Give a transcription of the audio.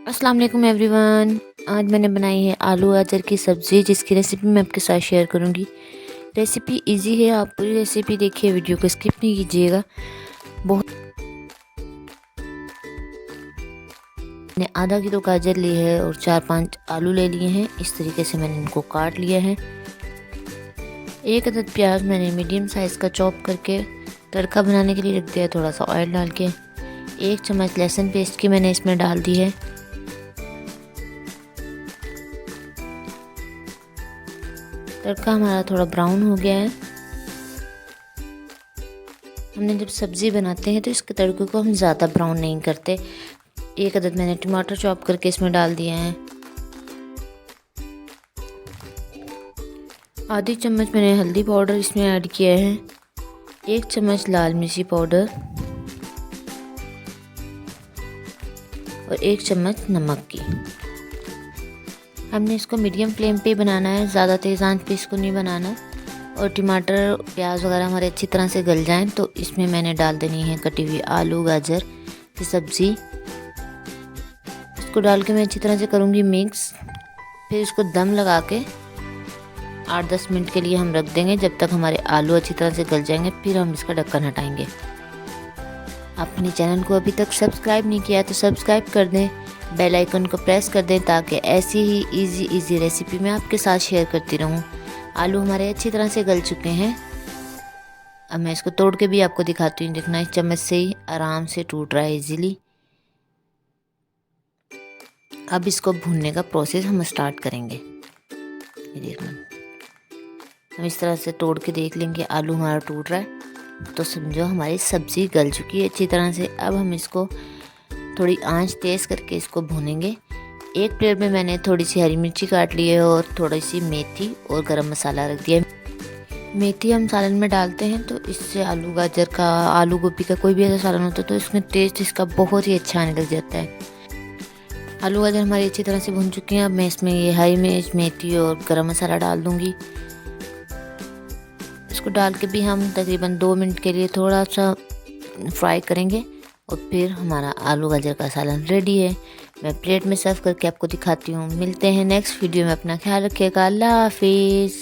अस्सलाम वालेकुम एवरीवन। आज मैंने बनाई है आलू गाजर की सब्ज़ी, जिसकी रेसिपी मैं आपके साथ शेयर करूंगी। रेसिपी इजी है, आप पूरी रेसिपी देखिए, वीडियो को स्किप नहीं कीजिएगा। बहुत मैंने आधा किलो गाजर ली है और 4-5 आलू ले लिए हैं। इस तरीके से मैंने इनको काट लिया है। एक अदद प्याज मैंने मीडियम साइज़ का चॉप करके तड़का बनाने के लिए रख दिया है, थोड़ा सा ऑयल डाल के। 1 चम्मच लहसुन पेस्ट की मैंने इसमें डाल दी है। तड़का हमारा थोड़ा ब्राउन हो गया है। हमने जब सब्ज़ी बनाते हैं तो इसके तड़के को हम ज़्यादा ब्राउन नहीं करते। 1 अदद मैंने टमाटर चॉप करके इसमें डाल दिया है। आधी चम्मच मैंने हल्दी पाउडर इसमें ऐड किया है। 1 चम्मच लाल मिर्ची पाउडर और 1 चम्मच नमक की। हमने इसको मीडियम फ्लेम पे बनाना है, ज़्यादा तेज़ आंच पे इसको नहीं बनाना। और टमाटर प्याज वगैरह हमारे अच्छी तरह से गल जाएं तो इसमें मैंने डाल देनी है कटी हुई आलू गाजर की सब्ज़ी। इसको डाल के मैं अच्छी तरह से करूँगी मिक्स। फिर इसको दम लगा के 8-10 मिनट के लिए हम रख देंगे, जब तक हमारे आलू अच्छी तरह से गल जाएंगे। फिर हम इसका ढक्कन हटाएंगे। अपने चैनल को अभी तक सब्सक्राइब नहीं किया तो सब्सक्राइब कर दें, बेल आइकन को प्रेस कर दें, ताकि ऐसी ही इजी रेसिपी मैं आपके साथ शेयर करती रहूं। आलू हमारे अच्छी तरह से गल चुके हैं। अब मैं इसको तोड़ के भी आपको दिखाती हूँ। देखना, इस चम्मच से ही आराम से टूट रहा है इजीली। अब इसको भूनने का प्रोसेस हम स्टार्ट करेंगे। ये देखना, हम इस तरह से तोड़ के देख लेंगे आलू हमारा टूट रहा है तो समझो हमारी सब्ज़ी गल चुकी है अच्छी तरह से। अब हम इसको थोड़ी आंच तेज़ करके इसको भूनेंगे। एक प्लेट में मैंने थोड़ी सी हरी मिर्ची काट ली है और थोड़ी सी मेथी और गरम मसाला रख दिया। मेथी हम सालन में डालते हैं तो इससे आलू गाजर का, आलू गोभी का कोई भी ऐसा सालन होता है तो इसमें टेस्ट इसका बहुत ही अच्छा आने लग जाता है। आलू गाजर हमारी अच्छी तरह से भून चुके हैं। अब मैं इसमें ये हरी मिर्च, मेथी और गरम मसाला डाल दूँगी। इसको डाल के भी हम तकरीबन 2 मिनट के लिए थोड़ा सा फ्राई करेंगे और फिर हमारा आलू गाजर का सालन रेडी है। मैं प्लेट में सर्व करके आपको दिखाती हूँ। मिलते हैं नेक्स्ट वीडियो में। अपना ख्याल रखिएगा। अल्लाह हाफिज़।